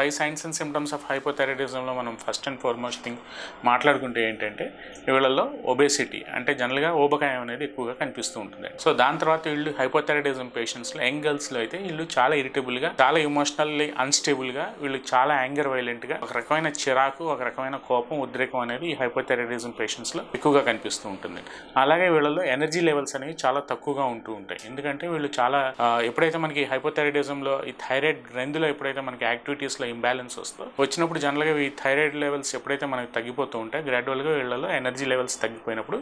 5 science and symptoms of హైపోథైరాయిడిజంలో మనం first and foremost thing మాట్లాడుకుంటే ఏంటంటే వీళ్ళల్లో ఒబేసిటీ అంటే జనరల్గా ఊబకాయం అనేది ఎక్కువగా కనిపిస్తూ ఉంటుంది. సో దాని తర్వాత వీళ్ళు హైపోథైరాయిడిజం పేషెంట్స్లో యంగ్ గర్ల్స్లో అయితే వీళ్ళు చాలా ఇరిటబుల్గా, చాలా ఇమోషనల్లీ అన్స్టేబుల్గా, వీళ్ళు చాలా యాంగర్ వైలెంట్గా, ఒక రకమైన చిరాకు, ఒక రకమైన కోపం, ఉద్రేకం అనేది ఈ హైపోథైరాయిడిజం పేషెంట్స్లో ఎక్కువగా కనిపిస్తూ ఉంటుంది. అలాగే వీళ్ళలో ఎనర్జీ లెవెల్స్ అనేవి చాలా తక్కువగా ఉంటూ ఉంటాయి. ఎందుకంటే వీళ్ళు చాలా ఎప్పుడైతే మనకి హైపోథైరాయిడిజంలో ఈ థైరాయిడ్ గ్రంథిలో ఎప్పుడైతే మనకి యాక్టివిటీస్లో ఇంబ్యాలెన్స్ వచ్చినప్పుడు జనరల్గా ఈ థైరాయిడ్ లెవెల్స్ ఎప్పుడైతే మనకి తగ్గిపోతూ ఉంటాయి, గ్రాడ్యువల్గా వీళ్ళలో ఎనర్జీ లెవెల్స్ తగ్గిపోయినప్పుడు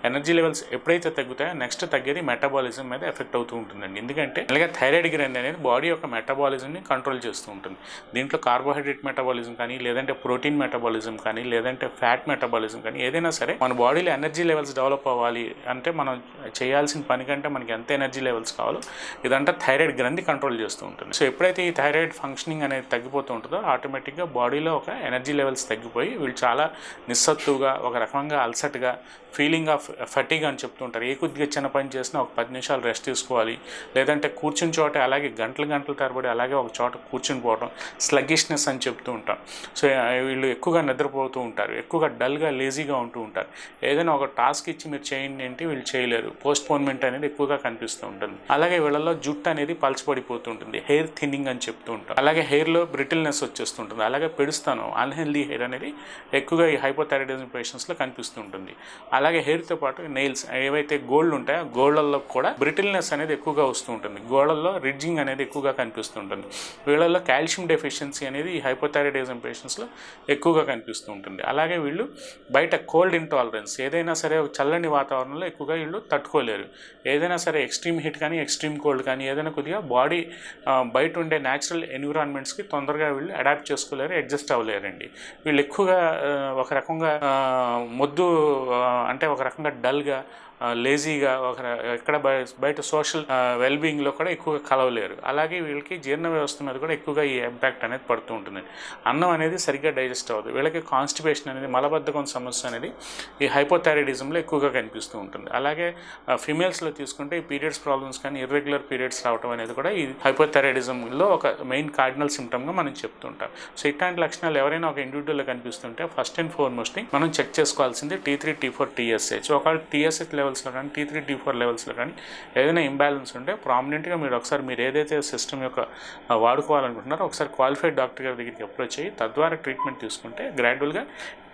ఎనర్జీ లెవెల్స్ ఎప్పుడైతే తగ్గుతాయో నెక్స్ట్ తగ్గేది మెటబాలిజం మీద ఎఫెక్ట్ అవుతూ ఉంటుందండి. ఎందుకంటే అలాగే థైరాయిడ్ గ్రంథి అనేది బాడీ యొక్క మెటబాలిజంని కంట్రోల్ చేస్తూ ఉంటుంది. దీంట్లో కార్బోహైడ్రేట్ మెటబాలిజం కానీ, లేదంటే ప్రోటీన్ మెటబాలిజం కానీ, లేదంటే ఫ్యాట్ మెటబాలిజం కానీ, ఏదైనా సరే మన బాడీలో ఎనర్జీ లెవెల్స్ డెవలప్ అవ్వాలి అంటే మనం చేయాల్సిన పని కంటే మనకి ఎంత ఎనర్జీ లెవెల్స్ కావాలో ఇదంతా థైరాయిడ్ గ్రంథి కంట్రోల్ చేస్తూ ఉంటుంది. సో ఎప్పుడైతే ఈ థైరాయిడ్ ఫంక్షనింగ్ అనేది తగ్గిపోతూ ఉంటుందో ఆటోమేటిక్గా బాడీలో ఒక ఎనర్జీ లెవెల్స్ తగ్గిపోయి వీళ్ళు చాలా నిస్సత్తుగా, ఒక రకంగా అల్సట్గా, ఫీలింగ్ ఆఫ్ ఫటీగ్ అని చెప్తూ ఉంటారు. ఏ కొద్దిగా చిన్న పని చేసినా ఒక 10 నిమిషాలు రెస్ట్ తీసుకోవాలి, లేదంటే కూర్చుని చోట అలాగే గంటలు తరబడి అలాగే ఒక చోట కూర్చుని పోవడం స్లగ్గిష్నెస్ అని చెప్తూ ఉంటాం. సో వీళ్ళు ఎక్కువగా నిద్రపోతూ ఉంటారు, ఎక్కువగా డల్గా, లేజీగా ఉంటూ ఉంటారు. ఏదైనా ఒక టాస్క్ ఇచ్చి మీరు చేయండి అంటే వీళ్ళు చేయలేరు. పోస్ట్పోన్మెంట్ అనేది ఎక్కువగా కనిపిస్తూ ఉంటుంది. అలాగే వీళ్ళలో జుట్టు అనేది పలచబడిపోతూ ఉంటుంది, హెయిర్ థిన్నింగ్ అని చెప్తూ ఉంటాం. అలాగే హెయిర్లో బ్రిటిల్నెస్ వచ్చేస్తుంటుంది. అలాగే పెడుస్తాను అన్హెల్దీ హెయిర్ అనేది ఎక్కువగా ఈ హైపోథైరాయిడిజం పేషెంట్స్లో కనిపిస్తూ ఉంటుంది. అలాగే హెయిర్తో పాటు నెయిల్స్ ఏవైతే గోల్డ్ ఉంటాయో గోళ్ళల్లో కూడా బ్రిటిల్నెస్ అనేది ఎక్కువగా వస్తూ ఉంటుంది. గోళ్ళల్లో రిడ్జింగ్ అనేది ఎక్కువగా కనిపిస్తూ ఉంటుంది. వీళ్ళల్లో కాల్షియం డెఫిషియన్సీ అనేది ఈ హైపోథైరాయిడిజం పేషెంట్స్లో ఎక్కువగా కనిపిస్తూ ఉంటుంది. అలాగే వీళ్ళు బయట కోల్డ్ ఇంటాలరెన్స్, ఏదైనా సరే చల్లని వాతావరణంలో ఎక్కువగా వీళ్ళు తట్టుకోలేరు. ఏదైనా సరే ఎక్స్ట్రీమ్ హీట్ కానీ, ఎక్స్ట్రీమ్ కోల్డ్ కానీ, ఏదైనా కొద్దిగా బాడీ బయట ఉండే న్యాచురల్ ఎన్విరాన్మెంట్స్కి తొందరగా వీళ్ళు అడాప్ట్ చేసుకోలేరు, అడ్జస్ట్ అవ్వలేరండి. వీళ్ళు ఎక్కువగా ఒక రకంగా మొద్దు అంటే ఒక రకంగా డల్గా, లేజీగా, ఎక్కడ బయట సోషల్ వెల్బీయింగ్లో కూడా ఎక్కువగా కలవలేరు. అలాగే వీళ్ళకి జీర్ణ వ్యవస్థ మీద కూడా ఎక్కువగా ఈ ఇంపాక్ట్ అనేది పడుతూ ఉంటుంది. అన్నం అనేది సరిగ్గా డైజెస్ట్ అవ్వదు. వీళ్ళకి కాన్స్టిపేషన్ అనేది, మలబద్ధకం సమస్య అనేది ఈ హైపోథైరాయిడిజంలో ఎక్కువగా కనిపిస్తూ ఉంటుంది. అలాగే ఫీమేల్స్లో తీసుకుంటే ఈ పీరియడ్స్ ప్రాబ్లమ్స్ కానీ, ఇర్రెగ్యులర్ పీరియడ్స్ రావడం అనేది కూడా ఈ హైపోథైరాయిడిజంలో ఒక మెయిన్ కార్డినల్ సిమ్టమ్గా మనం చెప్తుంటాం. సో ఇట్లాంటి లక్షణాలు ఎవరైనా ఒక ఇండివిజువల్లో కనిపిస్తుంటే ఫస్ట్ అండ్ ఫార్మోస్ట్ మనం చెక్ చేసుకోవాల్సింది T3, T4, TSH. ఒకవేళ TSH లెవెల్స్లో కానీ, T3, T4 లెవెల్స్లో కానీ ఏదైనా ఇంబ్యాలెన్స్ ఉంటే ప్రామినెంట్గా మీరు ఏదైతే సిస్టమ్ యొక్క వాడుకోవాలనుకుంటున్నారో ఒకసారి క్వాలిఫైడ్ డాక్టర్ గారి దగ్గరికి అప్రోచ్ అయ్యి తద్వారా ట్రీట్మెంట్ తీసుకుంటే గ్రాడ్యువల్గా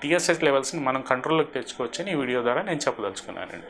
TSH లెవెల్స్ని మనం కంట్రోల్లోకి తెచ్చుకోవచ్చని ఈ వీడియో ద్వారా నేను చెప్పదలుచుకున్నానండి.